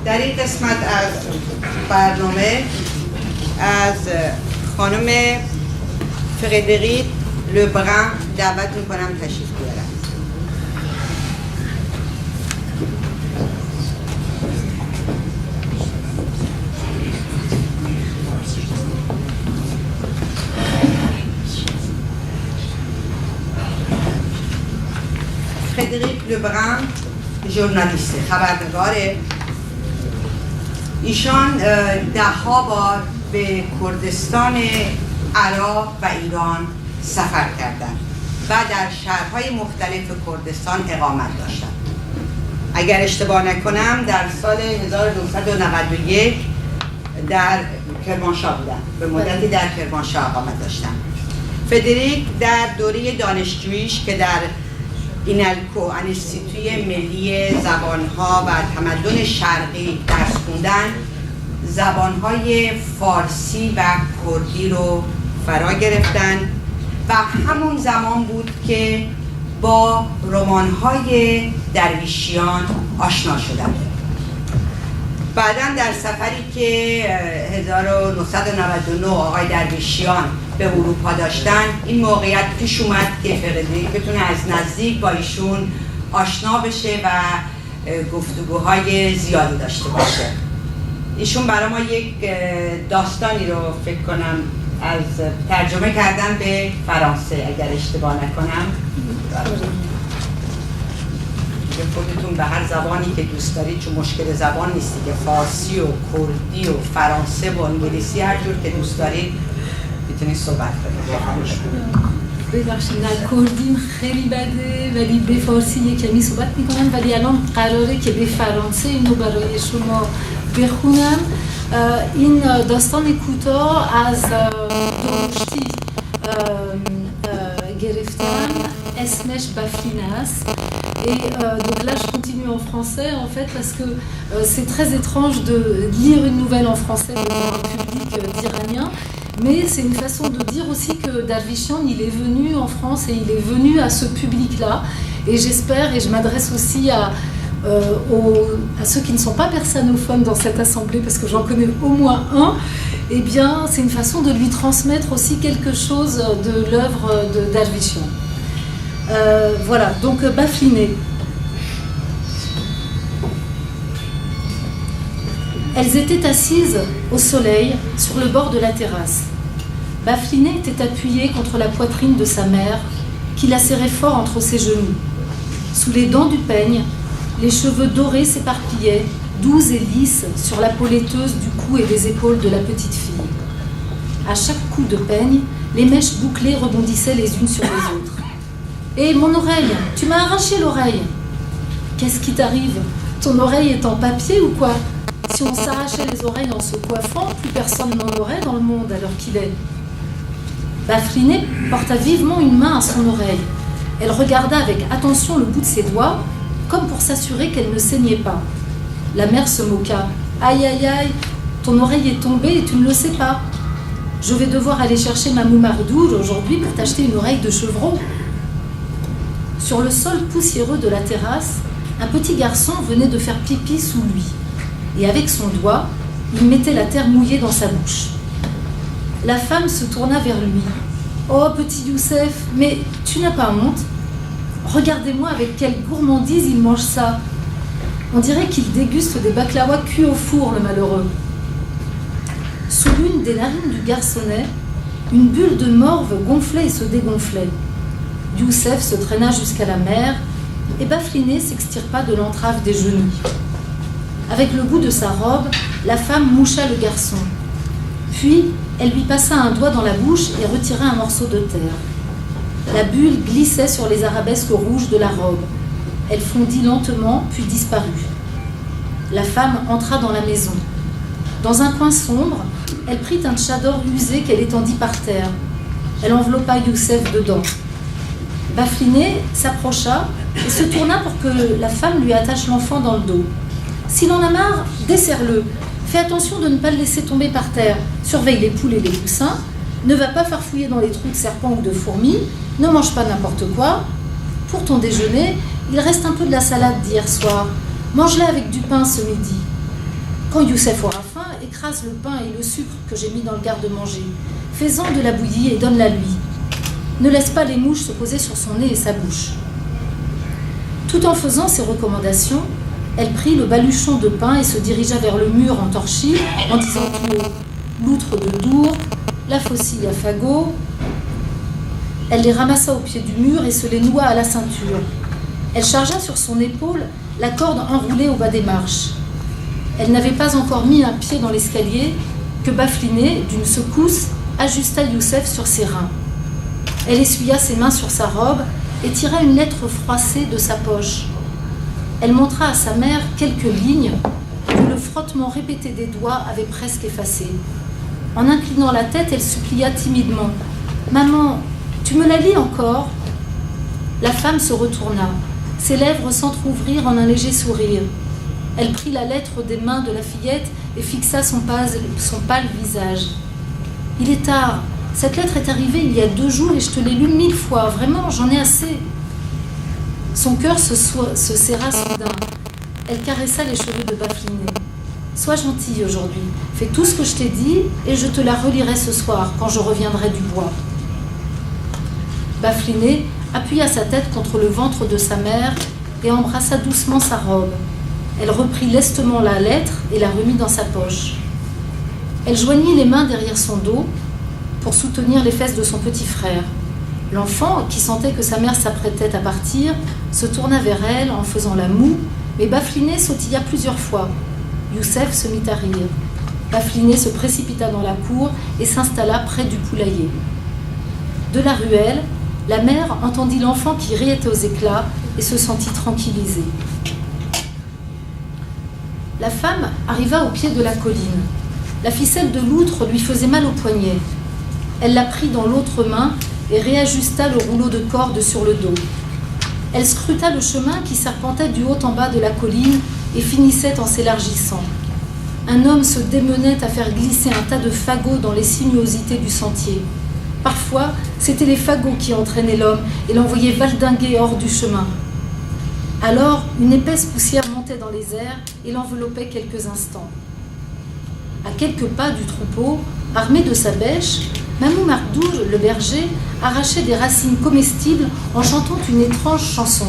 در این قسمت از برنامه از خانم فردریک لبران دعوت میکنم تشریف بیارن. فردریک لبران ژورنالیسته، خبرنگاره. ایشان 10 بار به کردستان عراق و ایران سفر کردند و در شهرهای مختلف کردستان اقامت داشتند. اگر اشتباه نکنم در سال 1991 در کرمانشاه بودند، به مدتی در کرمانشاه اقامت داشتند. فردریک در دوره دانشجوییش که در اینالکو انستیتوی ملی زبانها و تمدن شرقی درس خوندن، زبانهای فارسی و کردی رو فرا گرفتن و همون زمان بود که با رمان‌های درویشیان آشنا شدند. بعداً در سفری که 1999 آقای درویشیان به اروپا داشتن، این موقعیت پیش اومد که فردریک بتونه از نزدیک با ایشون آشنا بشه و گفتگوهای زیادی داشته باشه. ایشون برای ما یک داستانی رو فکر کنم از ترجمه کردن به فرانسه اگر اشتباه نکنم. خودتون به هر زبانی که دوست دارید، چون مشکل زبان نیستی که فارسی و کردی و فرانسه و انگلیسی هر جور که دوست دارید میتونید صحبت کنید. ببخشید، نه کردیم خیلی بده ولی به فارسی یک کمی صحبت میکنم، ولی الان قراره که به فرانسه اینو برای شما بخونم. این داستان کوتاه از درشتی گرفتم، اسمش بافلینه است. Et donc là, je continue en français, en fait, parce que c'est très étrange de lire une nouvelle en français devant un public d'Iraniens, mais c'est une façon de dire aussi que Darvishian, il est venu en France et il est venu à ce public-là. Et j'espère, et je m'adresse aussi à ceux qui ne sont pas persanophones dans cette assemblée, parce que j'en connais au moins un, eh bien, c'est une façon de lui transmettre aussi quelque chose de l'œuvre de Darvishian. Voilà, donc Bafliné. Elles étaient assises au soleil sur le bord de la terrasse. Bafliné était appuyée contre la poitrine de sa mère, qui la serrait fort entre ses genoux. Sous les dents du peigne, les cheveux dorés s'éparpillaient, doux et lisses, sur la peau laiteuse du cou et des épaules de la petite fille. À chaque coup de peigne, les mèches bouclées rebondissaient les unes sur les autres. « Hé, mon oreille, tu m'as arraché l'oreille. »« Qu'est-ce qui t'arrive? Ton oreille est en papier ou quoi? Si on s'arrachait les oreilles en se coiffant, plus personne n'en aurait dans le monde à l'heure qu'il est. » Bafliné porta vivement une main à son oreille. Elle regarda avec attention le bout de ses doigts, comme pour s'assurer qu'elle ne saignait pas. La mère se moqua. « Aïe, aïe, aïe, ton oreille est tombée et tu ne le sais pas. Je vais devoir aller chercher Mamou Mardour aujourd'hui pour t'acheter une oreille de chevreau. » Sur le sol poussiéreux de la terrasse, un petit garçon venait de faire pipi sous lui. Et avec son doigt, il mettait la terre mouillée dans sa bouche. La femme se tourna vers lui. « Oh, petit Youssef, mais tu n'as pas honte? Regardez-moi avec quelle gourmandise il mange ça. On dirait qu'il déguste des baklawas cuits au four, le malheureux. » Sous l'une des narines du garçonnet, une bulle de morve gonflait et se dégonflait. Youssef se traîna jusqu'à la mer et Bafliné s'extirpa de l'entrave des genoux. Avec le bout de sa robe, la femme moucha le garçon. Puis, elle lui passa un doigt dans la bouche et retira un morceau de terre. La bulle glissait sur les arabesques rouges de la robe. Elle fondit lentement, puis disparut. La femme entra dans la maison. Dans un coin sombre, elle prit un tchador usé qu'elle étendit par terre. Elle enveloppa Youssef dedans. Bafliné s'approcha et se tourna pour que la femme lui attache l'enfant dans le dos. « S'il en a marre, desserre-le. Fais attention de ne pas le laisser tomber par terre. Surveille les poules et les poussins. Ne va pas farfouiller dans les trous de serpents ou de fourmis. Ne mange pas n'importe quoi. Pour ton déjeuner, il reste un peu de la salade d'hier soir. Mange-la avec du pain ce midi. Quand Youssef aura faim, écrase le pain et le sucre que j'ai mis dans le garde-manger. Fais-en de la bouillie et donne-la lui. Ne laisse pas les mouches se poser sur son nez et sa bouche. Tout en faisant ces recommandations, elle prit le baluchon de pain et se dirigea vers le mur en torchis en disant tout haut « L'outre de Dourp, la faucille à fagot ». Elle les ramassa au pied du mur et se les noua à la ceinture. Elle chargea sur son épaule la corde enroulée au bas des marches. Elle n'avait pas encore mis un pied dans l'escalier que Bafliné, d'une secousse, ajusta Youssef sur ses reins. Elle essuya ses mains sur sa robe et tira une lettre froissée de sa poche. Elle montra à sa mère quelques lignes que le frottement répété des doigts avait presque effacées. En inclinant la tête, elle supplia timidement « Maman, tu me la lis encore ?» La femme se retourna. Ses lèvres s'entr'ouvrirent en un léger sourire. Elle prit la lettre des mains de la fillette et fixa son pâle visage. « Il est tard. Cette lettre est arrivée il y a 2 jours et je te l'ai lue 1000 fois. Vraiment, j'en ai assez. » Son cœur se serra soudain. Elle caressa les cheveux de Bafliné. « Sois gentille aujourd'hui. Fais tout ce que je t'ai dit et je te la relirai ce soir quand je reviendrai du bois. » Bafliné appuya sa tête contre le ventre de sa mère et embrassa doucement sa robe. Elle reprit lestement la lettre et la remit dans sa poche. Elle joignit les mains derrière son dos pour soutenir les fesses de son petit frère. L'enfant, qui sentait que sa mère s'apprêtait à partir, se tourna vers elle en faisant la moue, mais Bafliné sautilla plusieurs fois. Youssef se mit à rire. Bafliné se précipita dans la cour et s'installa près du poulailler. De la ruelle, la mère entendit l'enfant qui riait aux éclats et se sentit tranquillisée. La femme arriva au pied de la colline. La ficelle de l'outre lui faisait mal au poignet. Elle la prit dans l'autre main et réajusta le rouleau de corde sur le dos. Elle scruta le chemin qui serpentait du haut en bas de la colline et finissait en s'élargissant. Un homme se démenait à faire glisser un tas de fagots dans les sinuosités du sentier. Parfois, c'étaient les fagots qui entraînaient l'homme et l'envoyaient valdinguer hors du chemin. Alors, une épaisse poussière montait dans les airs et l'enveloppait quelques instants. À quelques pas du troupeau, armé de sa bêche, Mamou Mardouj, le berger, arrachait des racines comestibles en chantant une étrange chanson.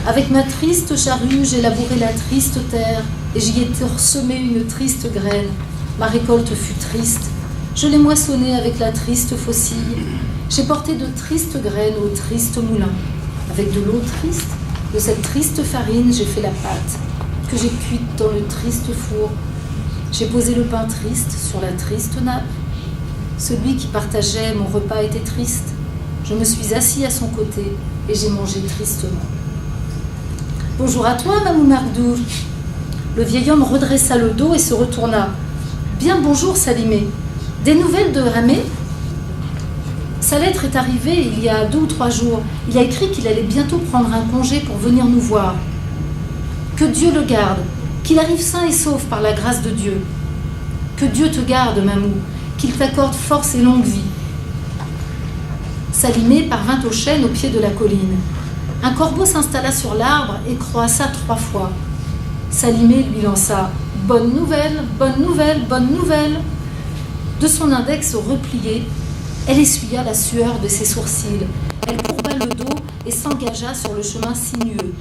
Avec ma triste charrue, j'ai labouré la triste terre et j'y ai semé une triste graine. Ma récolte fut triste. Je l'ai moissonnée avec la triste faucille. J'ai porté de tristes graines au triste moulin. Avec de l'eau triste, de cette triste farine, j'ai fait la pâte que j'ai cuite dans le triste four. J'ai posé le pain triste sur la triste nappe. Celui qui partageait mon repas était triste. Je me suis assis à son côté et j'ai mangé tristement. « Bonjour à toi, Mamou Mardouj. » Le vieil homme redressa le dos et se retourna. « Bien bonjour, Salimé. Des nouvelles de Ramé ?» Sa lettre est arrivée il y a 2 ou 3 jours. Il a écrit qu'il allait bientôt prendre un congé pour venir nous voir. Que Dieu le garde, qu'il arrive sain et sauf par la grâce de Dieu. Que Dieu te garde, Mamou, qu'il t'accorde force et longue vie. Salimé parvint au chêne au pied de la colline. Un corbeau s'installa sur l'arbre et croassa 3 fois. Salimé lui lança « Bonne nouvelle, bonne nouvelle, bonne nouvelle !» De son index replié, elle essuya la sueur de ses sourcils. Elle courba le dos et s'engagea sur le chemin sinueux.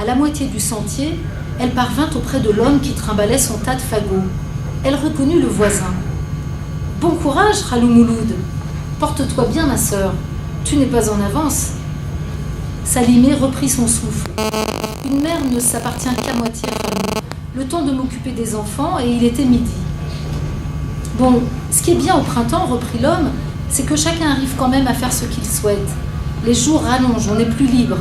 À la moitié du sentier, elle parvint auprès de l'homme qui trimballait son tas de fagots. Elle reconnut le voisin. « Bon courage, Ralou Mouloud. Porte-toi bien, ma sœur. Tu n'es pas en avance. » Salimé reprit son souffle. « Une mère ne s'appartient qu'à moitié, Ralou. Le temps de m'occuper des enfants et il était midi. » « Bon, ce qui est bien au printemps, reprit l'homme, c'est que chacun arrive quand même à faire ce qu'il souhaite. Les jours rallongent, on est plus libre. »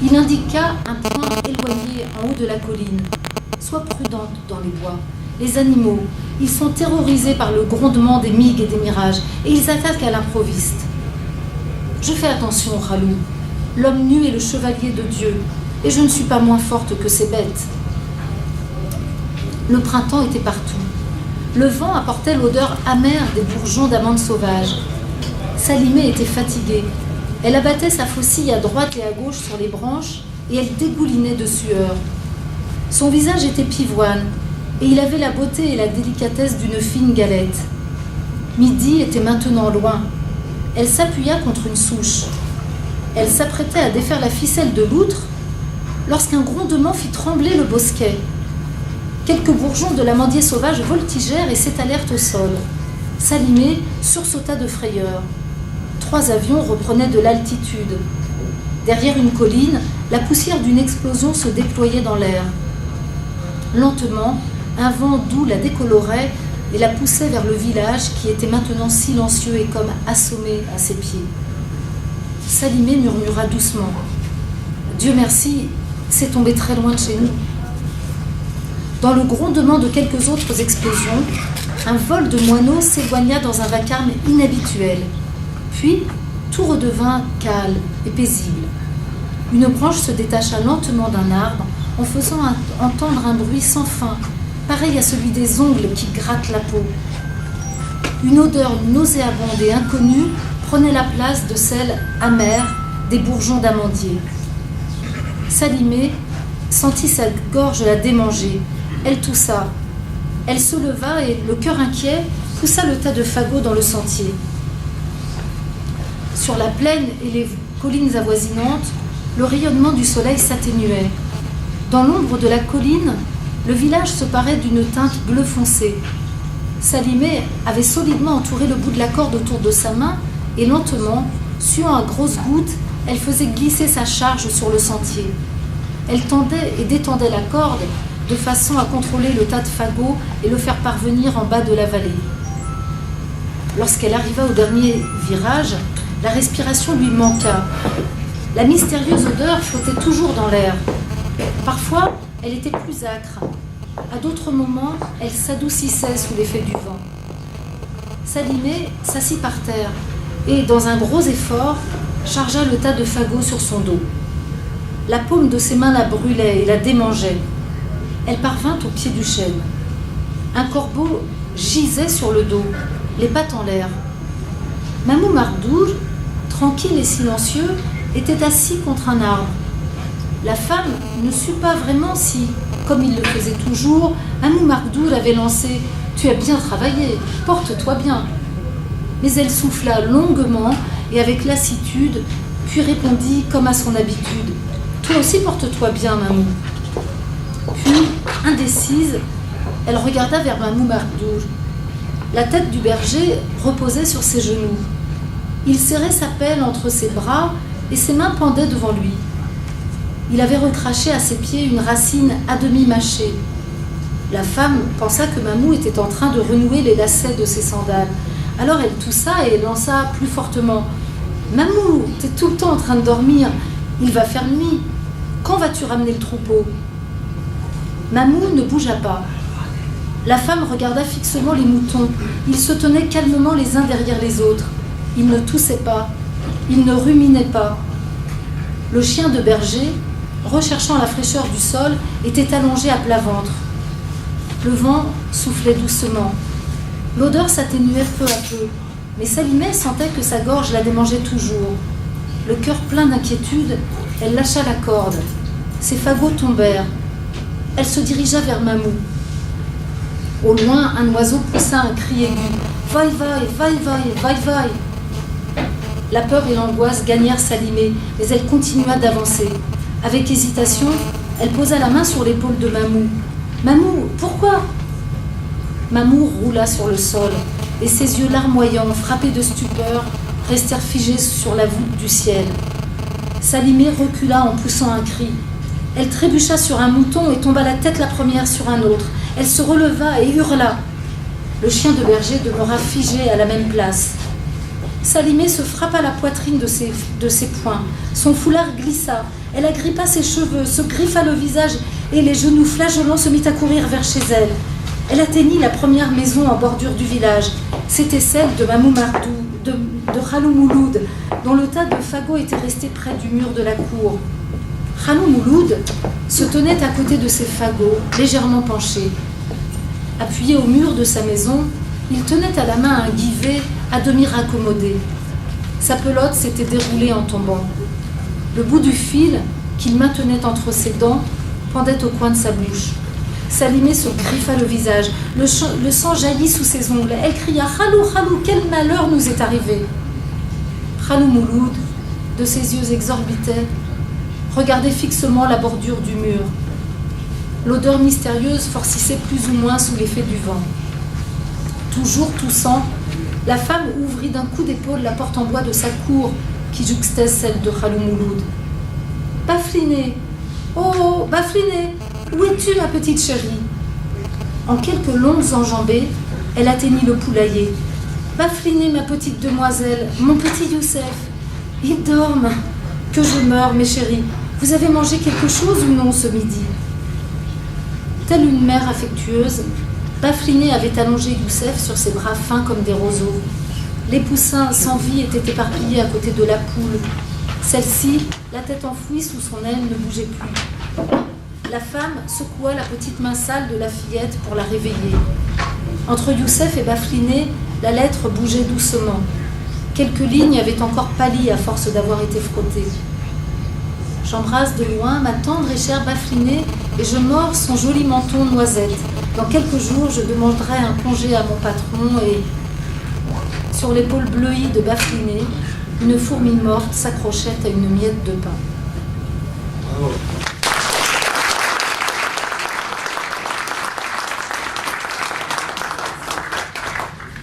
Il indiqua un point éloigné en haut de la colline. « Sois prudente dans les bois. Les animaux, ils sont terrorisés par le grondement des migues et des mirages, et ils attaquent à l'improviste. Je fais attention, Ralou. L'homme nu est le chevalier de Dieu, et je ne suis pas moins forte que ces bêtes. » Le printemps était partout. Le vent apportait l'odeur amère des bourgeons d'amandes sauvages. Salimé était fatiguée. Elle abattait sa faucille à droite et à gauche sur les branches et elle dégoulinait de sueur. Son visage était pivoine, et il avait la beauté et la délicatesse d'une fine galette. Midi était maintenant loin. Elle s'appuya contre une souche. Elle s'apprêtait à défaire la ficelle de l'outre lorsqu'un grondement fit trembler le bosquet. Quelques bourgeons de l'amandier sauvage voltigèrent et s'étalèrent au sol. Salimé sursauta de frayeur. 3 avions reprenaient de l'altitude. Derrière une colline, la poussière d'une explosion se déployait dans l'air. Lentement, un vent doux la décolorait et la poussait vers le village qui était maintenant silencieux et comme assommé à ses pieds. Salimé murmura doucement. « Dieu merci, c'est tombé très loin de chez nous. » Dans le grondement de quelques autres explosions, un vol de moineaux s'éloigna dans un vacarme inhabituel. Puis, tout redevint calme et paisible. Une branche se détacha lentement d'un arbre en faisant entendre un bruit sans fin, pareil à celui des ongles qui grattent la peau. Une odeur nauséabonde et inconnue prenait la place de celle amère des bourgeons d'amandier. Salimé sentit sa gorge la démanger. Elle toussa. Elle se leva et, le cœur inquiet, poussa le tas de fagots dans le sentier. Sur la plaine et les collines avoisinantes, le rayonnement du soleil s'atténuait. Dans l'ombre de la colline, le village se parait d'une teinte bleu foncé. Salimé avait solidement entouré le bout de la corde autour de sa main et lentement, suant à grosses gouttes, elle faisait glisser sa charge sur le sentier. Elle tendait et détendait la corde de façon à contrôler le tas de fagots et le faire parvenir en bas de la vallée. Lorsqu'elle arriva au dernier virage, la respiration lui manqua. La mystérieuse odeur flottait toujours dans l'air. Parfois, elle était plus âcre. À d'autres moments, elle s'adoucissait sous l'effet du vent. Salimé s'assit par terre et, dans un gros effort, chargea le tas de fagots sur son dos. La paume de ses mains la brûlait et la démangeait. Elle parvint au pied du chêne. Un corbeau gisait sur le dos, les pattes en l'air. Mamou Mardour, tranquille et silencieux, était assis contre un arbre. La femme ne sut pas vraiment si, comme il le faisait toujours, Mamou Mardour avait lancé « Tu as bien travaillé, porte-toi bien ». Mais elle souffla longuement et avec lassitude, puis répondit comme à son habitude « Toi aussi porte-toi bien, Mamou ». Puis, indécise, elle regarda vers Mamou Mardour. La tête du berger reposait sur ses genoux. Il serrait sa pelle entre ses bras et ses mains pendaient devant lui. Il avait recraché à ses pieds une racine à demi mâchée. La femme pensa que Mamou était en train de renouer les lacets de ses sandales. Alors elle toussa et lança plus fortement. « Mamou, t'es tout le temps en train de dormir. Il va faire nuit. Quand vas-tu ramener le troupeau ?» Mamou ne bougea pas. La femme regarda fixement les moutons. Ils se tenaient calmement les uns derrière les autres. Ils ne toussaient pas. Ils ne ruminaient pas. Le chien de berger, recherchant la fraîcheur du sol, était allongé à plat ventre. Le vent soufflait doucement. L'odeur s'atténuait peu à peu, mais Salimé sentait que sa gorge la démangeait toujours. Le cœur plein d'inquiétude, elle lâcha la corde. Ses fagots tombèrent. Elle se dirigea vers Mamou. Au loin, un oiseau poussa un cri aigu. « Vaille, vaille, vaille, vaille, vaille, vaille !» La peur et l'angoisse gagnèrent Salimé, mais elle continua d'avancer. Avec hésitation, elle posa la main sur l'épaule de Mamou. « Mamou, pourquoi ?» Mamou roula sur le sol, et ses yeux larmoyants, frappés de stupeur, restèrent figés sur la voûte du ciel. Salimé recula en poussant un cri. Elle trébucha sur un mouton et tomba la tête la première sur un autre. Elle se releva et hurla. Le chien de berger demeura figé à la même place. Salimé se frappa la poitrine de ses poings. Son foulard glissa. Elle agrippa ses cheveux, se griffa le visage et les genoux flageolants se mit à courir vers chez elle. Elle atteignit la première maison en bordure du village. C'était celle de Mamou Mardou, de Khalou Mouloud, dont le tas de fagots était resté près du mur de la cour. Khalou Mouloud se tenait à côté de ses fagots, légèrement penchés. Appuyé au mur de sa maison, il tenait à la main un guivet à demi raccommodé. Sa pelote s'était déroulée en tombant. Le bout du fil qu'il maintenait entre ses dents pendait au coin de sa bouche. Sa limée se griffa le visage. Le sang jaillit sous ses ongles. Elle cria « Khalou, Khalou, quel malheur nous est arrivé !» Khalou Mouloud, de ses yeux exorbités, regardait fixement la bordure du mur. L'odeur mystérieuse forcissait plus ou moins sous l'effet du vent. Toujours toussant, la femme ouvrit d'un coup d'épaule la porte en bois de sa cour qui jouxtait celle de Khalou Mouloud. « Bafliné, oh, Bafliné, où es-tu, ma petite chérie ?» En quelques longues enjambées, elle atteignit le poulailler. « Bafliné, ma petite demoiselle, mon petit Youssef, ils dorment. Que je meure, mes chéris. Vous avez mangé quelque chose ou non ce midi ?» Telle une mère affectueuse, Bafliné avait allongé Youssef sur ses bras fins comme des roseaux. Les poussins sans vie étaient éparpillés à côté de la poule. Celle-ci, la tête enfouie sous son aile, ne bougeait plus. La femme secoua la petite main sale de la fillette pour la réveiller. Entre Youssef et Bafliné, la lettre bougeait doucement. Quelques lignes avaient encore pâli à force d'avoir été frottées. J'embrasse de loin ma tendre et chère Bafliné et je mords son joli menton noisette. Dans quelques jours, je demanderai un congé à mon patron et, sur l'épaule bleuie de Bafliné, une fourmi morte s'accrochait à une miette de pain. Bravo.